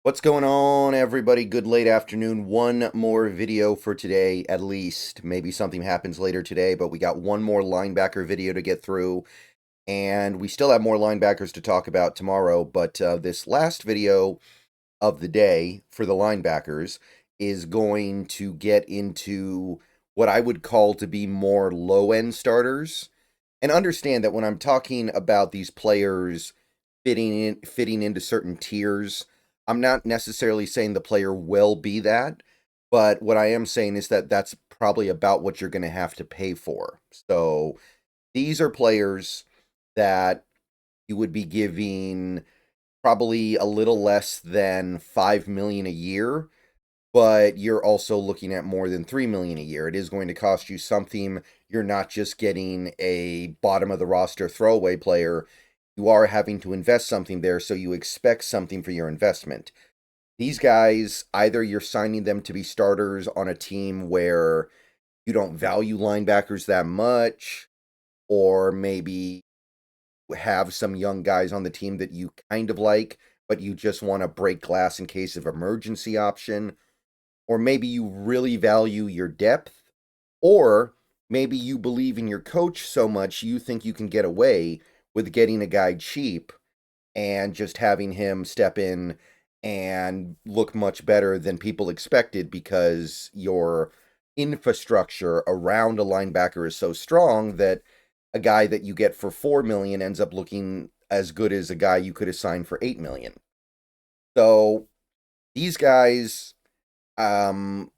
What's going on, everybody? Good late afternoon. One more video for today, at least. Maybe something happens later today, but we got one more linebacker video to get through, and we still have more linebackers to talk about tomorrow. But this last video of the day for the linebackers is going to get into what I would call to be more low-end starters. And understand that when I'm talking about these players fitting into certain tiers, I'm not necessarily saying the player will be that, but what I am saying is that that's probably about what you're going to have to pay for. So these are players that you would be giving probably a little less than 5 million a year, but you're also looking at more than 3 million a year. It is going to cost you something. You're not just getting a bottom of the roster throwaway player. You are having to invest something there, so you expect something for your investment. These guys, either you're signing them to be starters on a team where you don't value linebackers that much, or maybe have some young guys on the team that you kind of like, but you just want to break glass in case of emergency option, or maybe you really value your depth, or maybe you believe in your coach so much you think you can get away with getting a guy cheap and just having him step in and look much better than people expected because your infrastructure around a linebacker is so strong that a guy that you get for 4 million ends up looking as good as a guy you could have signed for 8 million. So these guys, they're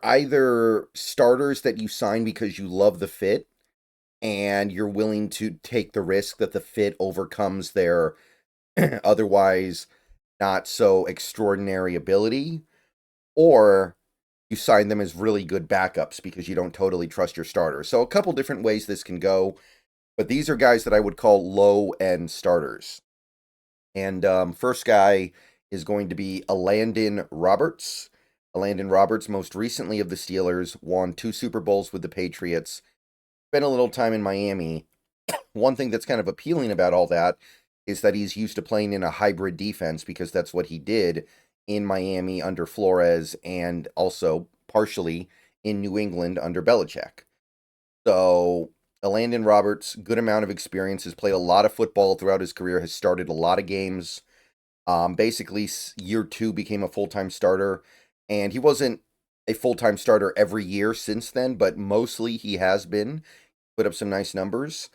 either starters that you sign because you love the fit and you're willing to take the risk that the fit overcomes their otherwise not so extraordinary ability, or you sign them as really good backups because you don't totally trust your starter. So a couple different ways this can go, but these are guys that I would call low-end starters. And first guy is going to be Elandon Roberts. Elandon Roberts, most recently of the Steelers, won 2 Super Bowls with the Patriots, spent a little time in Miami. One thing that's kind of appealing about all that is that he's used to playing in a hybrid defense because that's what he did in Miami under Flores and also partially in New England under Belichick. So Elandon Roberts, good amount of experience, has played a lot of football throughout his career, has started a lot of games. Basically, year 2 became a full-time starter, and he wasn't a full-time starter every year since then, but mostly he has been. Put up some nice numbers,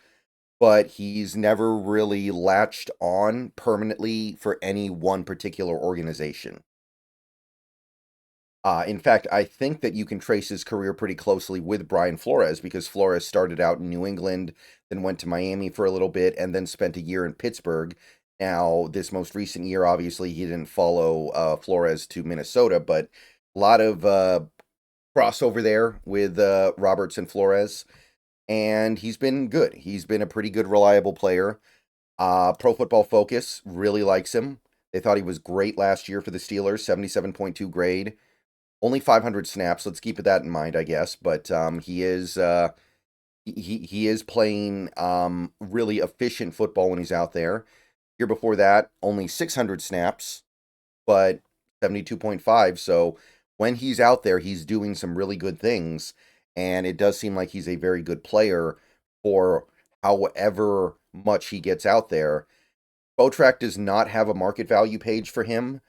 but he's never really latched on permanently for any one particular organization. In fact, I think that you can trace his career pretty closely with Brian Flores because Flores started out in New England, then went to Miami for a little bit, and then spent a year in Pittsburgh. Now, this most recent year, obviously, he didn't follow Flores to Minnesota, but a lot of crossover there with Roberts and Flores, and he's been good. He's been a pretty good, reliable player. Pro Football Focus really likes him. They thought he was great last year for the Steelers, 77.2 grade. Only 500 snaps. Let's keep that in mind, I guess. But he is he is playing really efficient football when he's out there. Year before that, only 600 snaps, but 72.5. So when he's out there, he's doing some really good things, and it does seem like he's a very good player for however much he gets out there. Botrack does not have a market value page for him,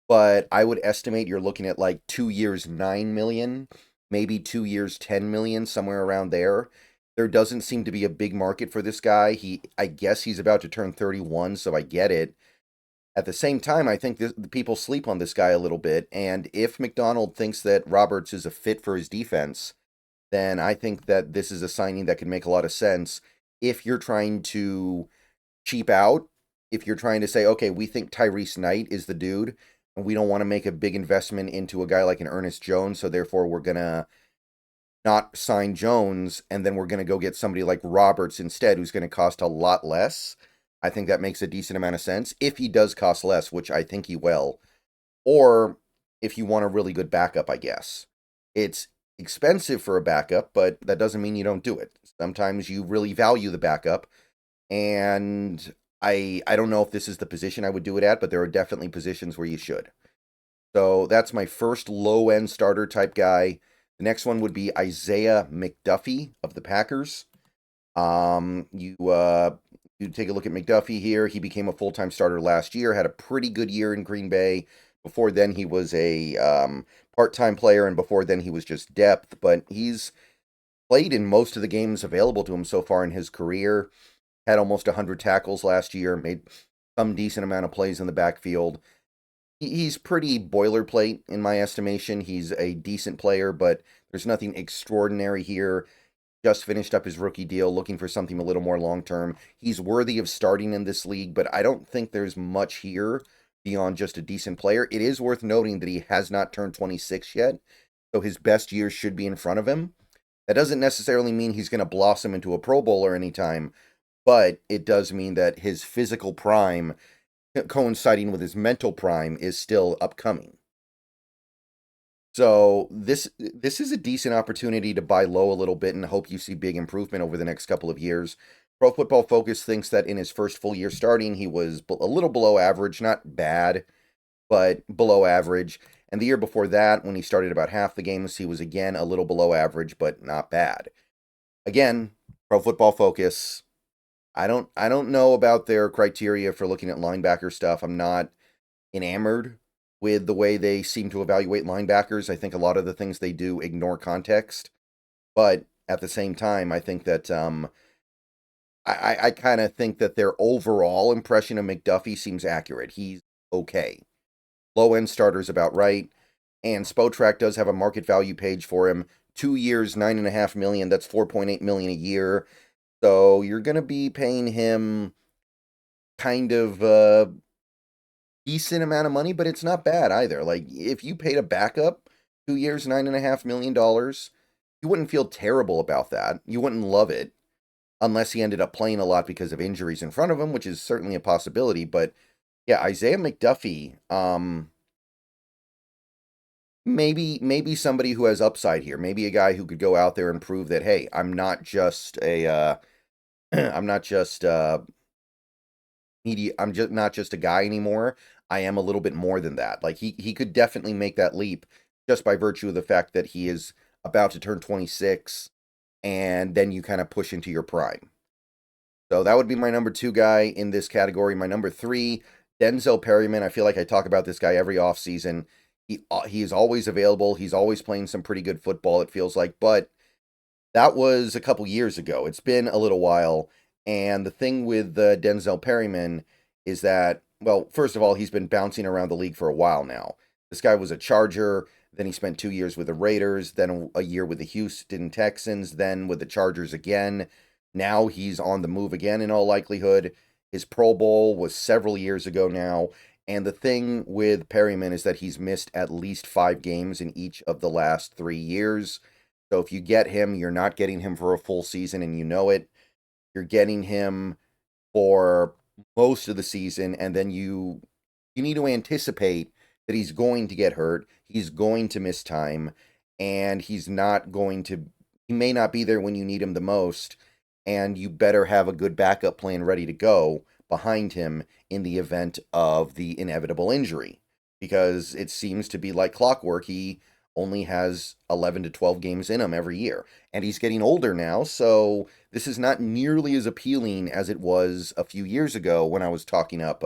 but I would estimate you're looking at like 2 years, 9 million, maybe 2 years, 10 million, somewhere around there. There doesn't seem to be a big market for this guy. I guess he's about to turn 31, so I get it. At the same time, I think the people sleep on this guy a little bit, and if McDonald thinks that Roberts is a fit for his defense, then I think that this is a signing that can make a lot of sense if you're trying to cheap out, if you're trying to say, okay, we think Tyrese Knight is the dude, and we don't want to make a big investment into a guy like an Ernest Jones, so therefore we're going to not sign Jones, and then we're going to go get somebody like Roberts instead, who's going to cost a lot less. I think that makes a decent amount of sense, if he does cost less, which I think he will. Or if you want a really good backup, I guess. It's expensive for a backup, but that doesn't mean you don't do it. Sometimes you really value the backup, and I don't know if this is the position I would do it at, but there are definitely positions where you should. So that's my first low end starter type guy. The next one would be Isaiah McDuffie of the Packers. You take a look at McDuffie here. He became a full time starter last year. Had a pretty good year in Green Bay. Before then, he was a part time player, and before then, he was just depth. But he's played in most of the games available to him so far in his career. Had almost 100 tackles last year. Made some decent amount of plays in the backfield. He's pretty boilerplate in my estimation. He's a decent player, but there's nothing extraordinary here. Just finished up his rookie deal, looking for something a little more long term. He's worthy of starting in this league, but I don't think there's much here beyond just a decent player. It is worth noting that he has not turned 26 yet, so his best years should be in front of him. That doesn't necessarily mean he's going to blossom into a Pro Bowler anytime, but it does mean that his physical prime, coinciding with his mental prime, is still upcoming. So this is a decent opportunity to buy low a little bit and hope you see big improvement over the next couple of years. Pro Football Focus thinks that in his first full year starting, he was a little below average, not bad, but below average. And the year before that, when he started about half the games, he was again a little below average, but not bad. Again, Pro Football Focus. I don't know about their criteria for looking at linebacker stuff. I'm not enamored with the way they seem to evaluate linebackers. I think a lot of the things they do ignore context. But at the same time, I think that I kind of think that their overall impression of McDuffie seems accurate. He's okay. Low end starter's about right. And Spotrac does have a market value page for him. 2 years, $9.5 million. That's $4.8 million a year. So you're gonna be paying him kind of decent amount of money, but it's not bad either. Like if you paid a backup 2 years, $9.5 million, you wouldn't feel terrible about that. You wouldn't love it unless he ended up playing a lot because of injuries in front of him, which is certainly a possibility. But yeah, Isaiah McDuffie, maybe somebody who has upside here. Maybe a guy who could go out there and prove that, hey, I'm not just a I'm not just I'm just not just a guy anymore. I am a little bit more than that. Like he could definitely make that leap just by virtue of the fact that he is about to turn 26 and then you kind of push into your prime. So that would be my number 2 guy in this category. My number 3, Denzel Perryman. I feel like I talk about this guy every offseason. He is always available. He's always playing some pretty good football, it feels like, but that was a couple years ago. It's been a little while. And the thing with Denzel Perryman is that, well, first of all, he's been bouncing around the league for a while now. This guy was a Charger. Then he spent 2 years with the Raiders. Then a year with the Houston Texans. Then with the Chargers again. Now he's on the move again in all likelihood. His Pro Bowl was several years ago now. And the thing with Perryman is that he's missed at least 5 games in each of the last 3 years. So if you get him, you're not getting him for a full season and you know it. You're getting him for most of the season, and then you need to anticipate that he's going to get hurt, he's going to miss time, and he may not be there when you need him the most, and you better have a good backup plan ready to go behind him in the event of the inevitable injury. Because it seems to be like clockwork. He only has 11 to 12 games in him every year. And he's getting older now, so this is not nearly as appealing as it was a few years ago when I was talking up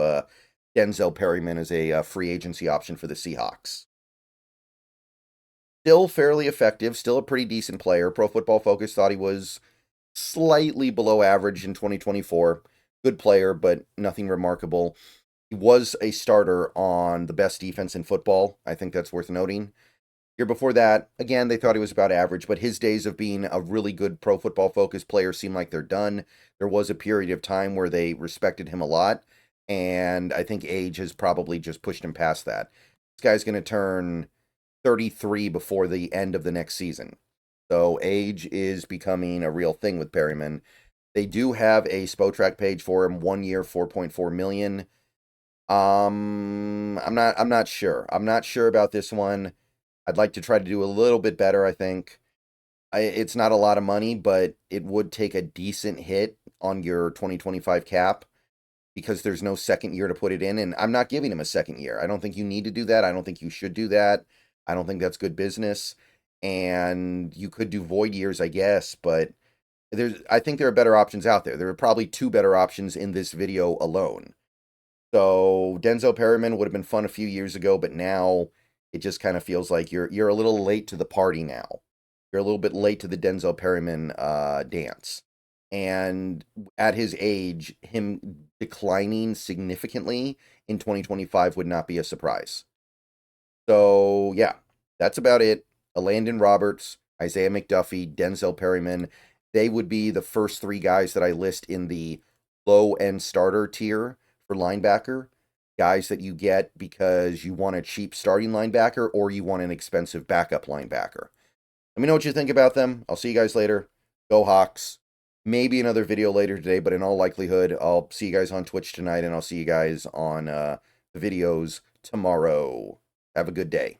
Denzel Perryman as a free agency option for the Seahawks. Still fairly effective, still a pretty decent player. Pro Football Focus thought he was slightly below average in 2024. Good player, but nothing remarkable. He was a starter on the best defense in football. I think that's worth noting. Year before that, again, they thought he was about average, but his days of being a really good Pro Football Focus player seem like they're done. There was a period of time where they respected him a lot, and I think age has probably just pushed him past that. This guy's going to turn 33 before the end of the next season. So age is becoming a real thing with Perryman. They do have a Spotrac page for him, 1 year, 4.4 million. I'm not sure. I'm not sure about this one. I'd like to try to do a little bit better, I think. It's not a lot of money, but it would take a decent hit on your 2025 cap. because there's no second year to put it in, and I'm not giving him a second year. I don't think you need to do that. I don't think you should do that. I don't think that's good business. And you could do void years, I guess, but I think there are better options out there. There are probably two better options in this video alone. So Denzel Perryman would have been fun a few years ago, but now it just kind of feels like you're a little late to the party now. You're a little bit late to the Denzel Perryman dance. And at his age, him declining significantly in 2025 would not be a surprise. So, yeah, that's about it. Elandon Roberts, Isaiah McDuffie, Denzel Perryman, they would be the first three guys that I list in the low-end starter tier for linebacker. Guys that you get because you want a cheap starting linebacker or you want an expensive backup linebacker. Let me know what you think about them. I'll see you guys later. Go Hawks. Maybe another video later today, but in all likelihood, I'll see you guys on Twitch tonight, and I'll see you guys on the videos tomorrow. Have a good day.